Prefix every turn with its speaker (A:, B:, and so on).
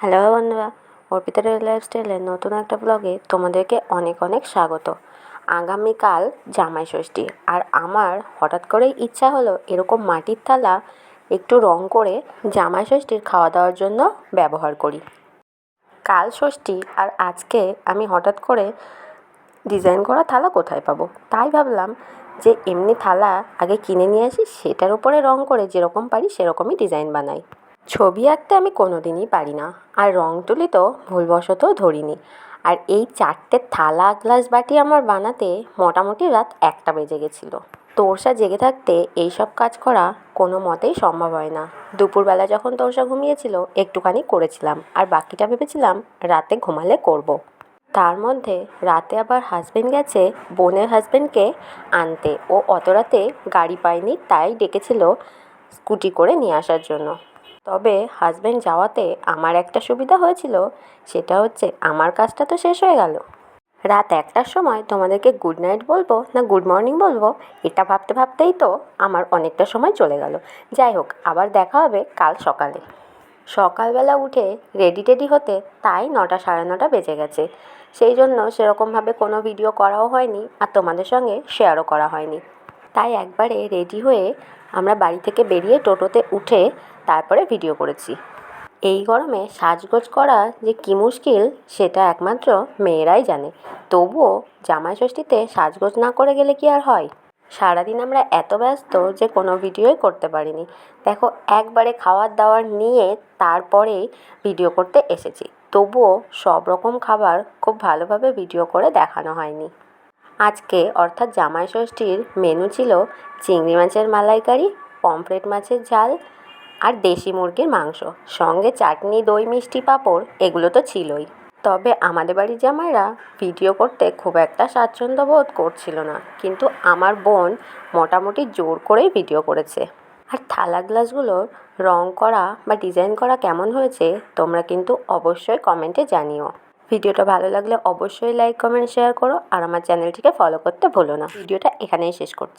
A: Hello বন্ধুরা, অর্পিতা লাইফস্টাইলের নতুন একটা ব্লগে তোমাদেরকে অনেক অনেক স্বাগত। আগামীকাল জামাই ষষ্ঠী, আর আমার হঠাৎ করেই ইচ্ছা হলো এরকম মাটির থালা একটু রং করে জামাই ষষ্ঠীর খাওয়া দাওয়ার জন্য ব্যবহার করি। কাল ষষ্ঠী আর আজকে আমি হঠাৎ করে ডিজাইন করা থালা কোথায় পাবো, তাই ভাবলাম যে এমনি থালা আগে কিনে নিয়ে আসি, সেটার উপরে রং করে যেরকম পারি সেরকমই ডিজাইন বানাই। ছবি আঁকতে আমি কোনো দিনই পারি না, আর রং তুলি তো ভুলবশতও ধরিনি। আর এই 4টে থালা গ্লাস বাটি আমার বানাতে মোটামুটি রাত 1টা বেজে গেছিলো। তোরসা জেগে থাকতে এইসব কাজ করা কোনো মতেই সম্ভব হয় না। দুপুরবেলা যখন তোরসা ঘুমিয়েছিল একটুখানি করেছিলাম, আর বাকিটা ভেবেছিলাম রাতে ঘুমালে করব। তার মধ্যে রাতে আবার হাজবেন্ড গেছে বোনের হাজবেন্ডকে আনতে। ও অত রাতে গাড়ি পায়নি, তাই ডেকেছিল স্কুটি করে নিয়ে আসার জন্য। তবে হাজবেন্ড যাওয়াতে আমার একটা সুবিধা হয়েছিল, সেটা হচ্ছে আমার কাজটা তো শেষ হয়ে গেল। রাত 1টার সময় তোমাদেরকে গুড নাইট বলবো না গুড মর্নিং বলবো, এটা ভাবতে ভাবতেই তো আমার অনেকটা সময় চলে গেল। যাই হোক, আবার দেখা হবে কাল সকালে। সকালবেলা উঠে রেডি টেডি হতে তাই 9টা সাড়ে 9টা বেজে গেছে। সেই জন্য সেরকমভাবে কোনো ভিডিও করাও হয়নি, আর তোমাদের সঙ্গে শেয়ারও করা হয়নি। তাই একবারে রেডি হয়ে আমরা বাড়ি থেকে বেরিয়ে টোটোতে উঠে তারপরে ভিডিও করেছি। এই গরমে সাজগোজ করা যে কী মুশকিল সেটা একমাত্র মেয়েরাই জানে। তবুও জামাই ষষ্ঠীতে সাজগোজ না করে গেলে কি আর হয়। সারাদিন আমরা এত ব্যস্ত যে কোনো ভিডিওই করতে পারিনি। দেখো, একবারে খাওয়ার দাওয়ার নিয়ে তারপরেই ভিডিও করতে এসেছি, তবুও সব রকম খাবার খুব ভালোভাবে ভিডিও করে দেখানো হয়নি। আজকে অর্থাৎ জামাই ষষ্ঠীর মেনু ছিল চিংড়ি মাছের মালাইকারি, পমফ্রেট মাছের ঝাল আর দেশি মুরগির মাংস, সঙ্গে চাটনি, দই, মিষ্টি, পাঁপড়, এগুলো তো ছিলই। তবে আমাদের বাড়ির জামাইরা ভিডিও করতে খুব একটা স্বাচ্ছন্দ্য বোধ করছিল না, কিন্তু আমার বোন মোটামুটি জোর করেই ভিডিও করেছে। আর থালা গ্লাসগুলোর রং করা বা ডিজাইন করা কেমন হয়েছে তোমরা কিন্তু অবশ্যই কমেন্টে জানিও। ভিডিওটা ভালো লাগলে অবশ্যই লাইক, কমেন্ট, শেয়ার করো, আর আমার চ্যানেলটিকে ফলো করতে ভুলো না। ভিডিওটা এখানেই শেষ করছি।